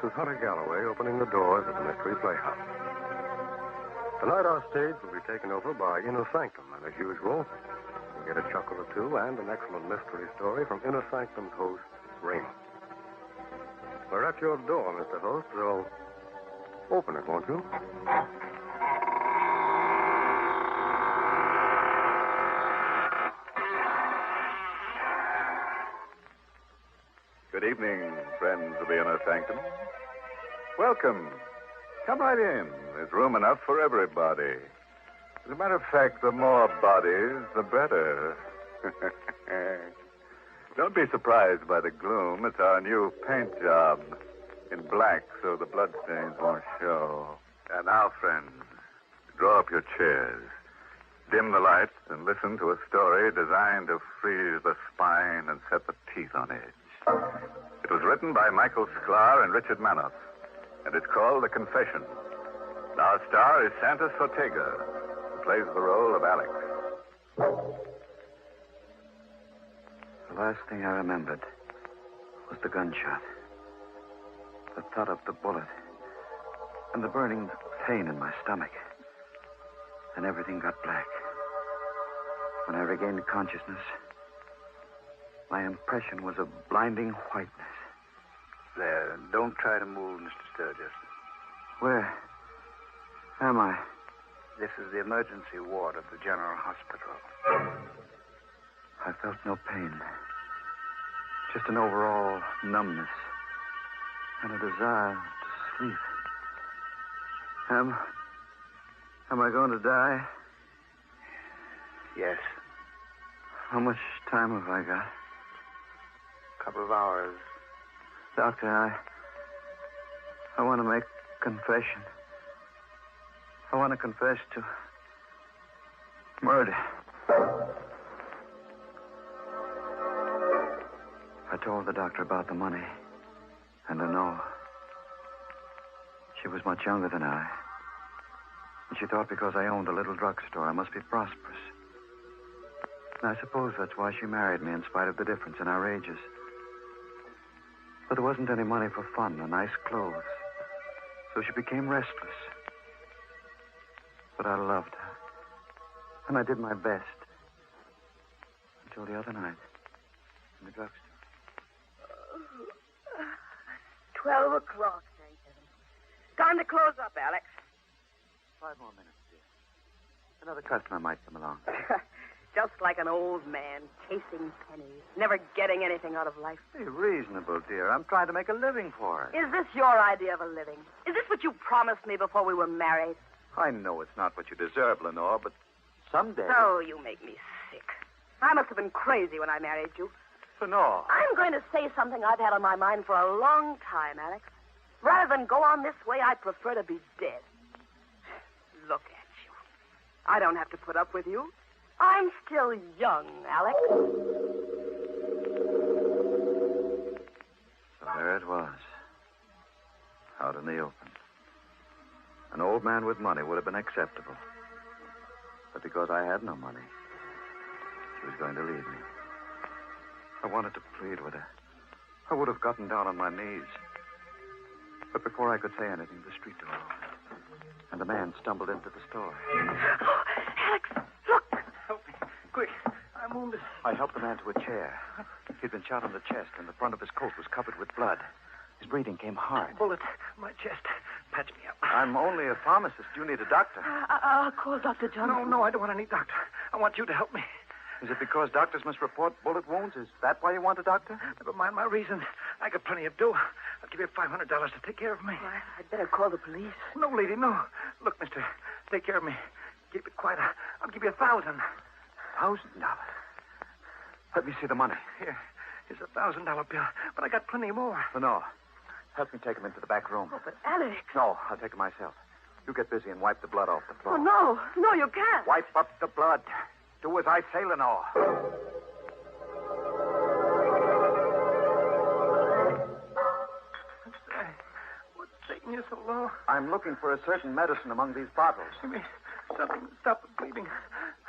is Hunter Galloway opening the doors of the Mystery Playhouse. Tonight our stage will be taken over by Inner Sanctum, and as usual, you'll get a chuckle or two and an excellent mystery story from Inner Sanctum's host, Raymond. We're at your door, Mr. Host, so open it, won't you? Good evening, friends of the Inner Sanctum. Welcome. Come right in. There's room enough for everybody. As a matter of fact, the more bodies, the better. Don't be surprised by the gloom. It's our new paint job. In black, so the bloodstains won't show. And now, friends, draw up your chairs. Dim the lights and listen to a story designed to freeze the spine and set the teeth on edge. It was written by Michael Sklar and Richard Manoff, and it's called The Confession. Our star is Santos Ortega, who plays the role of Alex. The last thing I remembered was the gunshot, the thud of the bullet, and the burning pain in my stomach. And everything got black. When I regained consciousness, my impression was of blinding whiteness. There, don't try to move, Mr. Sturgis. Where am I? This is the emergency ward of the General Hospital. I felt no pain. Just an overall numbness. And a desire to sleep. Am I going to die? Yes. How much time have I got? A couple of hours. Doctor, I want to make a confession. I want to confess to murder. I told the doctor about the money and I know. She was much younger than I. And she thought because I owned a little drugstore, I must be prosperous. And I suppose that's why she married me in spite of the difference in our ages. But there wasn't any money for fun or nice clothes. So she became restless. But I loved her. And I did my best. Until the other night. In the drugstore. 12 o'clock, thank heaven. Time to close up, Alex. 5 more minutes, dear. Another customer might come along. Just like an old man, chasing pennies, never getting anything out of life. Be reasonable, dear. I'm trying to make a living for it. Is this your idea of a living? Is this what you promised me before we were married? I know it's not what you deserve, Lenore, but someday... Oh, you make me sick. I must have been crazy when I married you. Lenore. I'm going to say something I've had on my mind for a long time, Alex. Rather than go on this way, I prefer to be dead. Look at you. I don't have to put up with you. I'm still young, Alex. So there it was. Out in the open. An old man with money would have been acceptable. But because I had no money, she was going to leave me. I wanted to plead with her. I would have gotten down on my knees. But before I could say anything, the street door opened. And a man stumbled into the store. Oh, Alex, look. Help me. Quick. I'm wounded. I helped the man to a chair. He'd been shot on the chest, and the front of his coat was covered with blood. His breathing came hard. Bullet. My chest. Patch me up. I'm only a pharmacist. You need a doctor. I'll call Dr. Johnson. No, I don't want any doctor. I want you to help me. Is it because doctors must report bullet wounds? Is that why you want a doctor? Never mind my reason. I got plenty of dough. I'll give you $500 to take care of me. Well, I'd better call the police. No, lady, no. Look, mister, take care of me. Keep it quiet. I'll give you $1,000. $1,000? Let me see the money. Here's a $1,000 bill, but I got plenty more. No. Help me take him into the back room. Oh, but Alex. No, I'll take him myself. You get busy and wipe the blood off the floor. Oh, no, you can't. Wipe up the blood. Do as I say, Lenore. What's taking you so long? I'm looking for a certain medicine among these bottles. Give me something to stop the bleeding.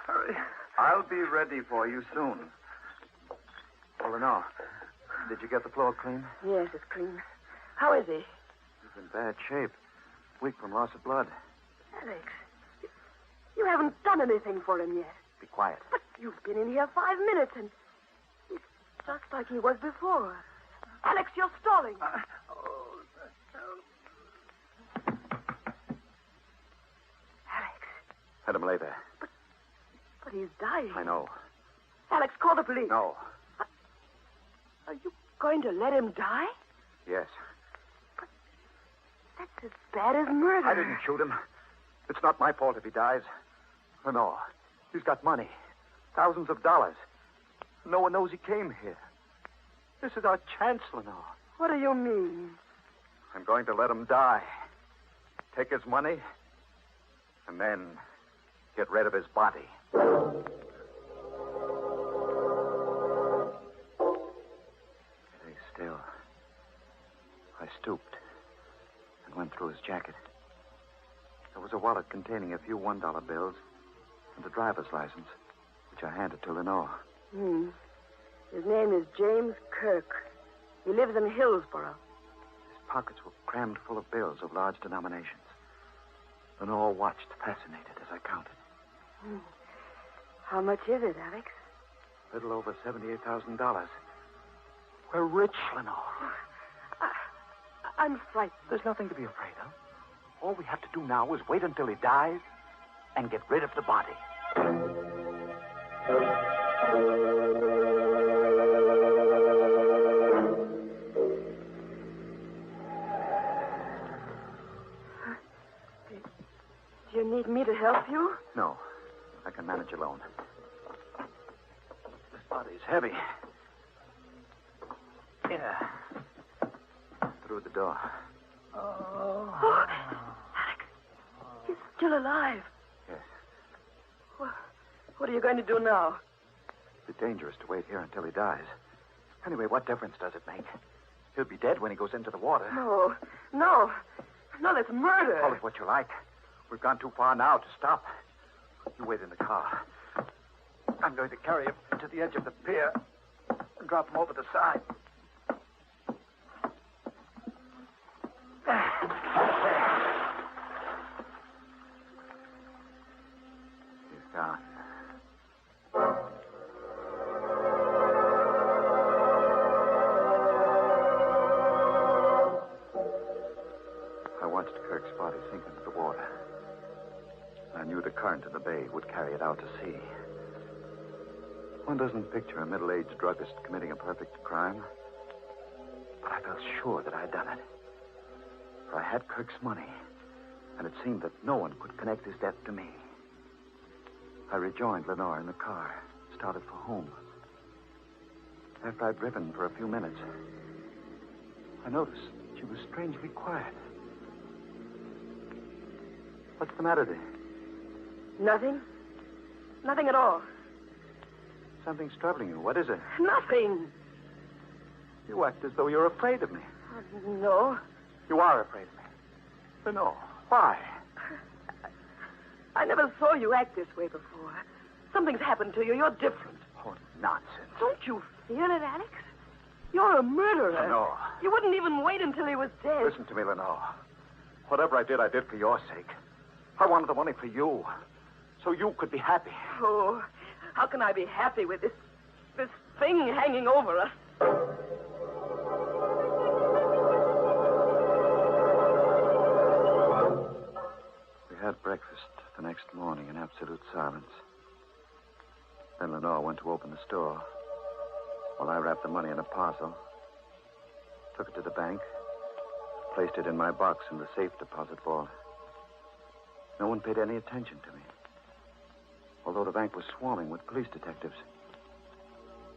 Hurry. I'll be ready for you soon. Oh, Lenore, did you get the floor clean? Yes, it's clean. How is he? in bad shape. Weak from loss of blood. Alex, you haven't done anything for him yet. Be quiet. But you've been in here 5 minutes, and he's just like he was before. Alex, you're stalling. Alex. Let him lay there. But he's dying. I know. Alex, call the police. No. Are you going to let him die? Yes. That's as bad as murder. I didn't shoot him. It's not my fault if he dies. No. He's got money. Thousands of dollars. No one knows he came here. This is our chance, Lenore. What do you mean? I'm going to let him die. Take his money, and then get rid of his body. Stay still. I stooped and went through his jacket. There was a wallet containing a few $1 bills and a driver's license, which I handed to Lenore. His name is James Kirk. He lives in Hillsborough. His pockets were crammed full of bills of large denominations. Lenore watched, fascinated, as I counted. How much is it, Alex? A little over $78,000. We're rich, Lenore. I'm frightened. There's nothing to be afraid of. All we have to do now is wait until he dies and get rid of the body. Do you need me to help you? No, I can manage alone. This body's heavy. Yeah. Through the door. Oh, Alex, he's still alive. Yes. What are you going to do now? It's dangerous to wait here until he dies. Anyway, what difference does it make? He'll be dead when he goes into the water. No, that's murder. Call it what you like. We've gone too far now to stop. You wait in the car. I'm going to carry him to the edge of the pier and drop him over the side. He's gone. I watched Kirk's body sink into the water. I knew the current in the bay would carry it out to sea. One doesn't picture a middle-aged druggist committing a perfect crime. But I felt sure that I'd done it. For I had Kirk's money, and it seemed that no one could connect his death to me. I rejoined Lenore in the car, started for home. After I'd driven for a few minutes, I noticed she was strangely quiet. What's the matter there? Nothing. Nothing at all. Something's troubling you. What is it? Nothing. You act as though you're afraid of me. No. You are afraid of me. Lenore, why? I never saw you act this way before. Something's happened to you. You're different. Oh, nonsense. Don't you feel it, Alex? You're a murderer. Lenore. You wouldn't even wait until he was dead. Listen to me, Lenore. Whatever I did for your sake. I wanted the money for you, so you could be happy. Oh, how can I be happy with this thing hanging over us? We had breakfast the next morning in absolute silence. Then Lenore went to open the store, while I wrapped the money in a parcel, took it to the bank, placed it in my box in the safe deposit vault. No one paid any attention to me, although the bank was swarming with police detectives.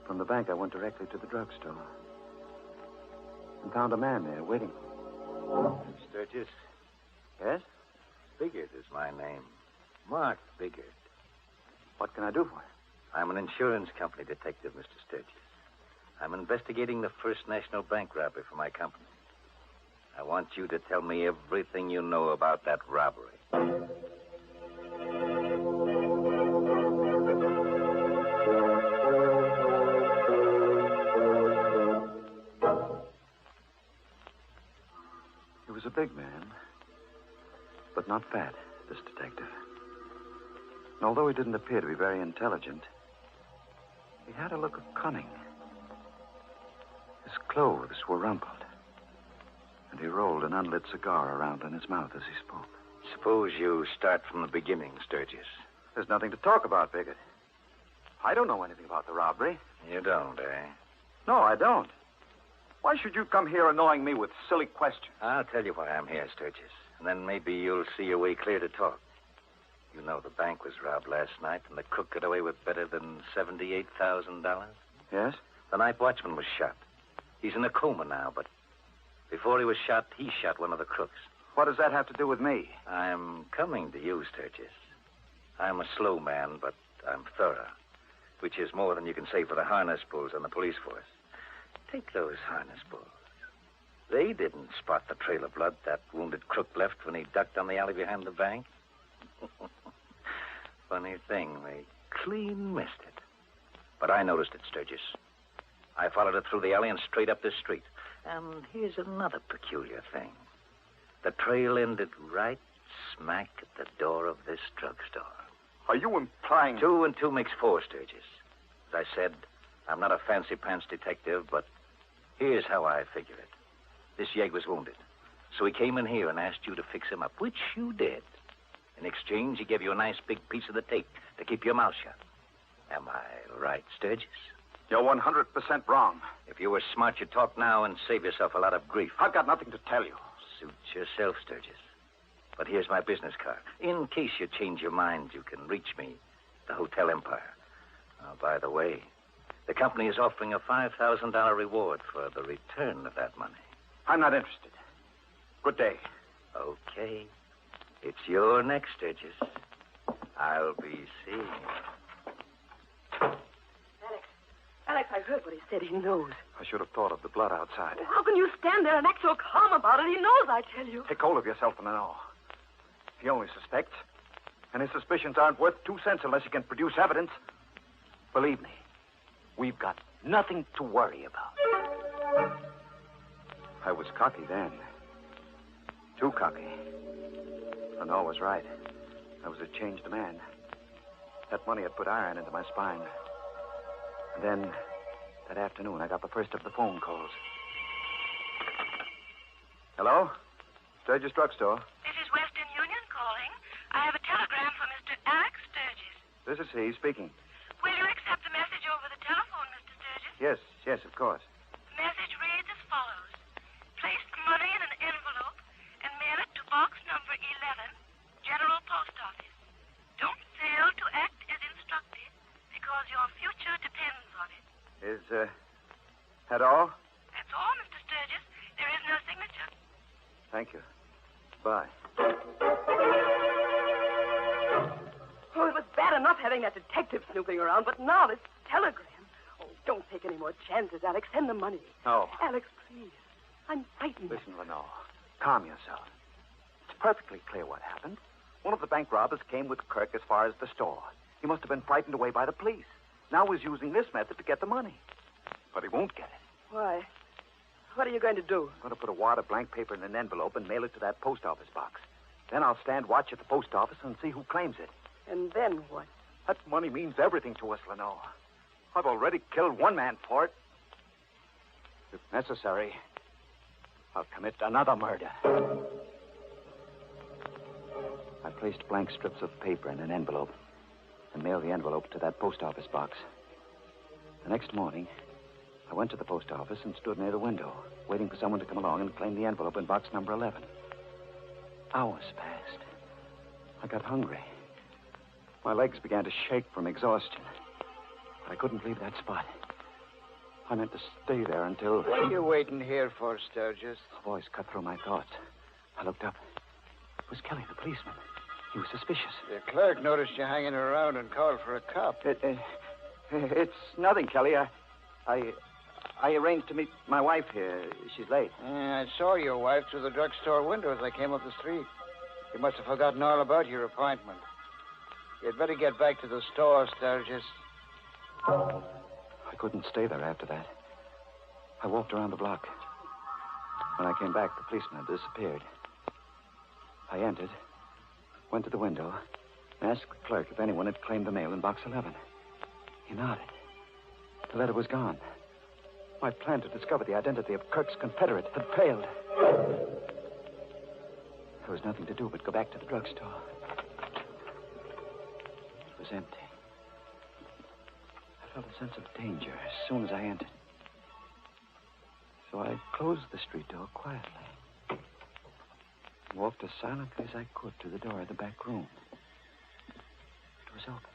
From the bank, I went directly to the drugstore and found a man there waiting. Sturgis? Yes? Biggert is my name. Mark Biggert. What can I do for you? I'm an insurance company detective, Mr. Sturgis. I'm investigating the First National Bank robbery for my company. I want you to tell me everything you know about that robbery. It was a big man, but not fat, this detective. And although he didn't appear to be very intelligent, he had a look of cunning. His clothes were rumpled, and he rolled an unlit cigar around in his mouth as he spoke. Suppose you start from the beginning, Sturgis. There's nothing to talk about, Bigot. I don't know anything about the robbery. You don't, eh? No, I don't. Why should you come here annoying me with silly questions? I'll tell you why I'm here, Sturgis. And then maybe you'll see your way clear to talk. You know the bank was robbed last night, and the crook got away with better than $78,000. Yes? The night watchman was shot. He's in a coma now, but before he was shot, he shot one of the crooks. What does that have to do with me? I'm coming to you, Sturgis. I'm a slow man, but I'm thorough, which is more than you can say for the harness bulls on the police force. Take those harness bulls. They didn't spot the trail of blood that wounded crook left when he ducked on the alley behind the bank. Funny thing, they clean missed it. But I noticed it, Sturgis. I followed it through the alley and straight up this street. And here's another peculiar thing. The trail ended right smack at the door of this drugstore. Are you implying... 2 and 2 makes 4, Sturgis. As I said, I'm not a fancy-pants detective, but here's how I figure it. This yegg was wounded, so he came in here and asked you to fix him up, which you did. In exchange, he gave you a nice big piece of the tape to keep your mouth shut. Am I right, Sturgis? You're 100% wrong. If you were smart, you'd talk now and save yourself a lot of grief. I've got nothing to tell you. Suit yourself, Sturgis. But here's my business card. In case you change your mind, you can reach me, the Hotel Empire. By the way, the company is offering a $5,000 reward for the return of that money. I'm not interested. Good day. Okay. It's your next, Sturgis. I'll be seeing you. Alex, I heard what he said. He knows. I should have thought of the blood outside. How can you stand there and act so calm about it? He knows, I tell you. Take hold of yourself and know. He only suspects, and his suspicions aren't worth 2 cents unless he can produce evidence. Believe me, we've got nothing to worry about. I was cocky then. Too cocky. Lenore was right. I was a changed man. That money had put iron into my spine. And then, that afternoon, I got the first of the phone calls. Hello? Sturgis Drugstore. This is Western Union calling. I have a telegram for Mr. Alex Sturgis. This is he speaking. Will you accept the message over the telephone, Mr. Sturgis? Yes, of course. The message reads as follows. Place the money in an envelope and mail it to box number 11, General Post Office. Don't fail to act as instructed because your future depends on it. Is, that all? That's all, Mr. Sturgis. There is no signature. Thank you. Bye. Oh, it was bad enough having that detective snooping around, but now this telegram. Oh, don't take any more chances, Alex. Send the money. No. Alex, please. I'm frightened. Listen, Lenore. Calm yourself. It's perfectly clear what happened. One of the bank robbers came with Kirk as far as the store. He must have been frightened away by the police. Now he's using this method to get the money. But he won't get it. Why? What are you going to do? I'm going to put a wad of blank paper in an envelope and mail it to that post office box. Then I'll stand watch at the post office and see who claims it. And then what? That money means everything to us, Lenore. I've already killed one man for it. If necessary, I'll commit another murder. I placed blank strips of paper in an envelope and mailed the envelope to that post office box. The next morning, I went to the post office and stood near the window, waiting for someone to come along and claim the envelope in box number 11. Hours passed. I got hungry. My legs began to shake from exhaustion. But I couldn't leave that spot. I meant to stay there until... What are you waiting here for, Sturgis? A voice cut through my thoughts. I looked up. It was Kelly, the policeman. He was suspicious. The clerk noticed you hanging around and called for a cop. It's nothing, Kelly. I arranged to meet my wife here. She's late. I saw your wife through the drugstore window as I came up the street. You must have forgotten all about your appointment. You'd better get back to the store, Sturgis. I couldn't stay there after that. I walked around the block. When I came back, the policeman had disappeared. I entered, went to the window, and asked the clerk if anyone had claimed the mail in box 11. He nodded. The letter was gone. My plan to discover the identity of Kirk's confederate had failed. There was nothing to do but go back to the drugstore. It was empty. I felt a sense of danger as soon as I entered. So I closed the street door quietly. And walked as silently as I could to the door of the back room. It was open.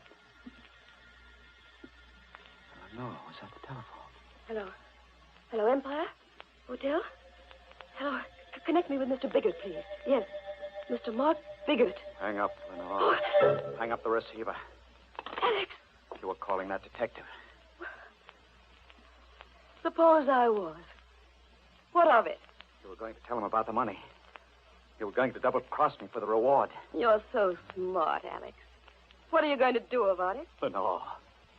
Lenore was at the telephone. Hello. Hello, Empire? Hotel? Hello. Connect me with Mr. Biggert, please. Yes. Mr. Mark Biggert. Hang up, Lenore. Hang up the receiver. Alex! You were calling that detective. Suppose I was. What of it? You were going to tell him about the money. You were going to double-cross me for the reward. You're so smart, Alex. What are you going to do about it? Lenore,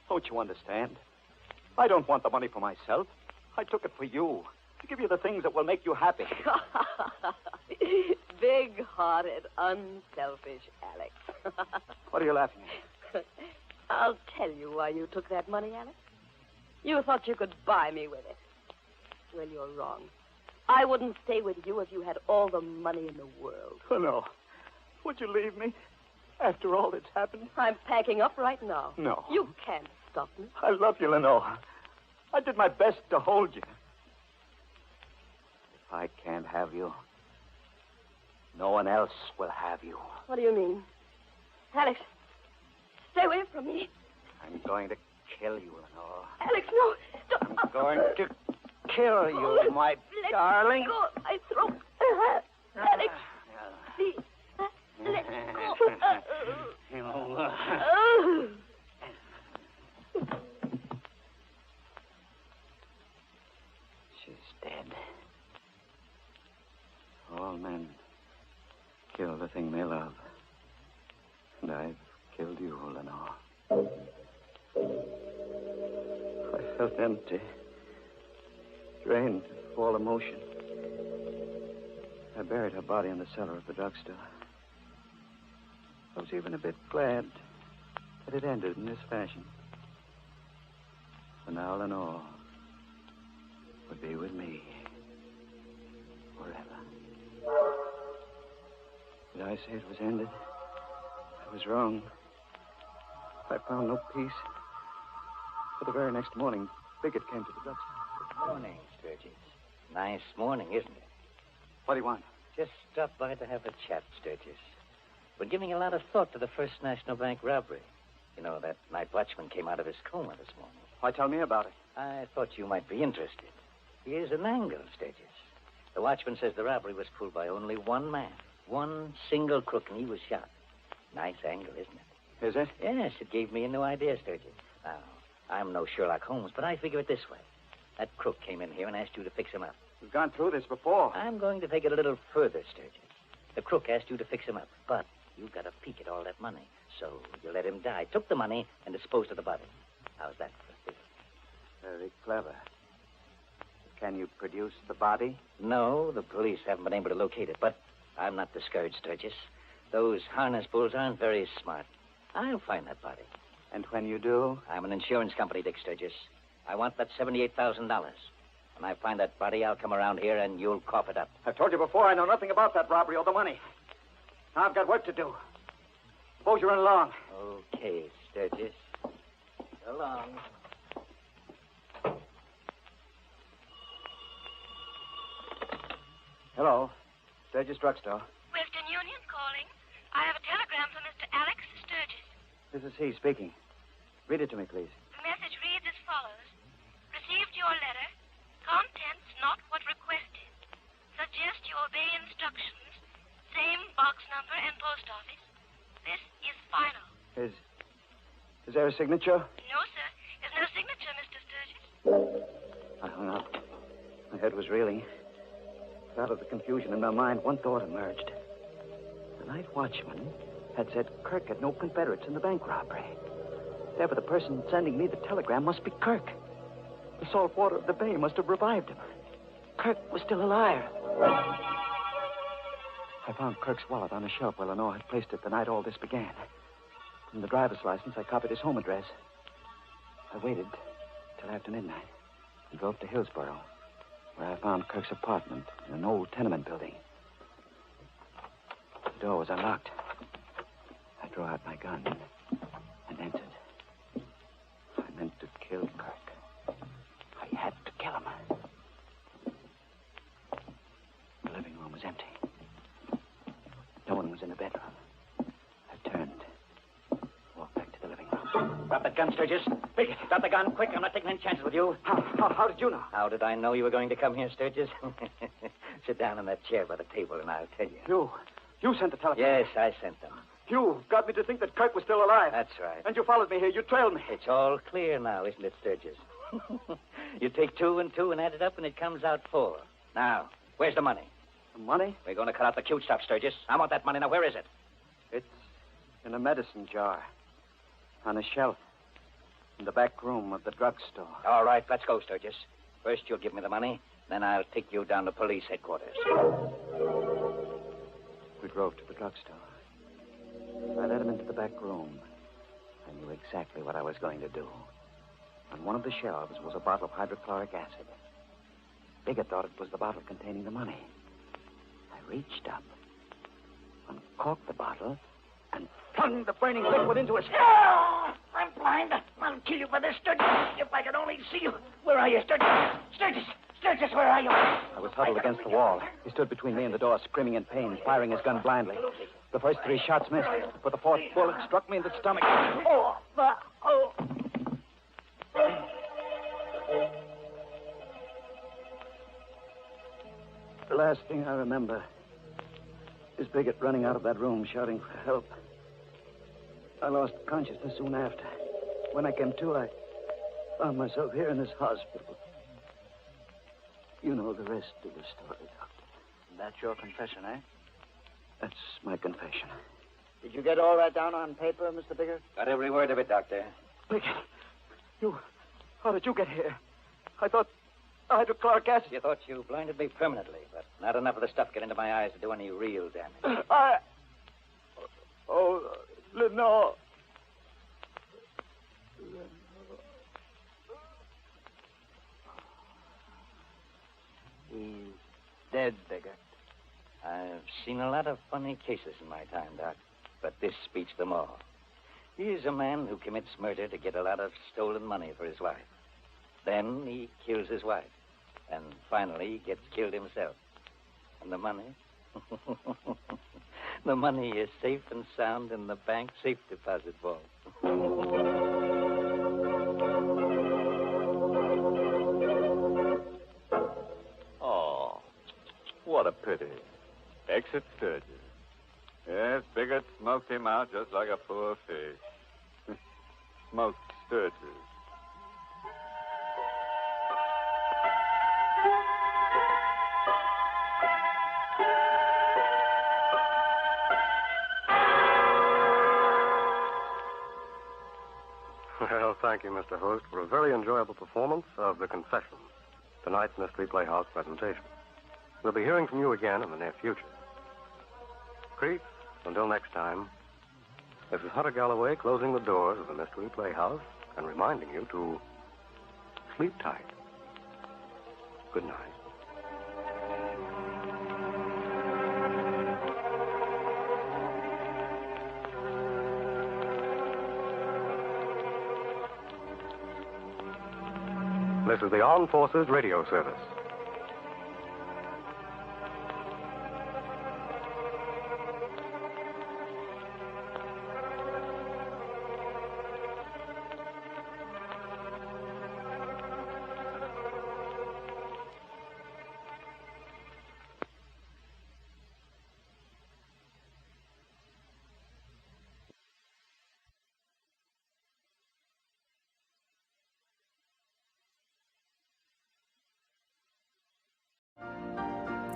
don't you understand? I don't want the money for myself. I took it for you. To give you the things that will make you happy. Big-hearted, unselfish Alex. What are you laughing at? I'll tell you why you took that money, Alex. You thought you could buy me with it. Well, you're wrong. I wouldn't stay with you if you had all the money in the world. Oh, no. Would you leave me after all that's happened? I'm packing up right now. No. You can't stop me. I love you, Lenore. I did my best to hold you. If I can't have you, no one else will have you. What do you mean? Alex, stay away from me. I'm going to kill you, Lenore. Alex, no. Don't. I'm going to kill you, my darling. Go. My throat. Alex, please. Let go. She's dead. All men kill the thing they love. And I've killed you, Lenore. I felt empty, drained of all emotion. I buried her body in the cellar of the drugstore. I was even a bit glad that it ended in this fashion. For now, Lenore would be with me forever. Did I say it was ended? I was wrong. I found no peace. For the very next morning, Biggert came to the drugstore. Good morning, Sturgis. Nice morning, isn't it? What do you want? Just stopped by to have a chat, Sturgis. Been giving a lot of thought to the First National Bank robbery. You know, that night watchman came out of his coma this morning. Why, tell me about it. I thought you might be interested. Here's an angle, Sturgis. The watchman says the robbery was pulled by only one man. One single crook, and he was shot. Nice angle, isn't it? Is it? Yes, it gave me a new idea, Sturgis. Now, I'm no Sherlock Holmes, but I figure it this way. That crook came in here and asked you to fix him up. We've gone through this before. I'm going to take it a little further, Sturgis. The crook asked you to fix him up, but you got a peek at all that money. So you let him die, took the money, and disposed of the body. How's that for a figure? Very clever. Can you produce the body? No, the police haven't been able to locate it, but I'm not discouraged, Sturgis. Those harness bulls aren't very smart. I'll find that body. And when you do? I'm an insurance company, Dick Sturgis. I want that $78,000. When I find that body, I'll come around here and you'll cough it up. I've told you before, I know nothing about that robbery or the money. Now I've got work to do. Suppose you run along. Okay, Sturgis. So long. Hello. Sturgis Drugstore. Western Union calling. I have a telegram from Mr. Alex Sturgis. This is he speaking. Read it to me, please. The message reads as follows. Received your letter. Contents not what requested. Suggest you obey instructions. Same box number and post office. This is final. Is there a signature? No, sir. There's no signature, Mr. Sturgis. I hung up. My head was reeling. Out of the confusion in my mind, one thought emerged. The night watchman had said Kirk had no Confederates in the bank robbery. Therefore, the person sending me the telegram must be Kirk. The salt water of the bay must have revived him. Kirk was still alive. I found Kirk's wallet on a shelf where Lenore had placed it the night all this began. From the driver's license, I copied his home address. I waited till after midnight and drove to Hillsboro, where I found Kirk's apartment in an old tenement building. The door was unlocked. I drew out my gun and entered. I meant to kill Kirk. I had to kill him. The living room was empty. No one was in the bedroom. I turned. Walked back to the living room. Drop that gun, Sturgis. Bigot. Drop the gun, quick. I'm not taking any chances with you. How did you know? How did I know you were going to come here, Sturgis? Sit down in that chair by the table, and I'll tell you. You sent the telephone? Yes, I sent them. You got me to think that Kirk was still alive. That's right. And you followed me here. You trailed me. It's all clear now, isn't it, Sturgis? You take 2 and 2 and add it up, and it comes out 4. Now, where's the money? The money? We're going to cut out the cute stuff, Sturgis. I want that money. Now, where is it? It's in a medicine jar. On a shelf. In the back room of the drugstore. All right, let's go, Sturgis. First, you'll give me the money. Then I'll take you down to police headquarters. We drove to the drugstore. I led him into the back room. I knew exactly what I was going to do. On one of the shelves was a bottle of hydrochloric acid. Bigot thought it was the bottle containing the money. I reached up, uncorked the bottle, and flung the burning liquid into his head. Oh, I'm blind. I'll kill you for this, Sturgis. If I could only see you. Where are you, Sturgis? Sturgis! Sturgis, where are you? I was huddled against the wall. He stood between me and the door, screaming in pain, firing his gun blindly. The first 3 shots missed, but the 4th bullet struck me in the stomach. Oh. The last thing I remember is Bigot running out of that room, shouting for help. I lost consciousness soon after. When I came to, I found myself here in this hospital. You know the rest of the story, Doctor. That's your confession, eh? That's my confession. Did you get all that down on paper, Mr. Biggert? Got every word of it, Doctor. Bigot, how did you get here? I thought hydrochloric acid. You thought you blinded me permanently, but not enough of the stuff get into my eyes to do any real damage. Lenore. He's dead, Biggert. I've seen a lot of funny cases in my time, Doc, but this beats them all. He's a man who commits murder to get a lot of stolen money for his wife. Then he kills his wife. And finally, he gets killed himself. And the money? The money is safe and sound in the bank safe deposit vault. Oh, what a pity. Exit Sturgis. Yes, Biggert smoked him out just like a poor fish. Smoked Sturgis. Well, thank you, Mr. Host, for a very enjoyable performance of The Confession, tonight's Mystery Playhouse presentation. We'll be hearing from you again in the near future. Creeps, until next time, this is Hunter Galloway closing the doors of the Mystery Playhouse and reminding you to sleep tight. Good night. This is the Armed Forces Radio Service.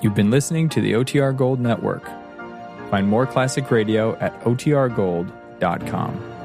You've been listening to the OTR Gold Network. Find more classic radio at otrgold.com.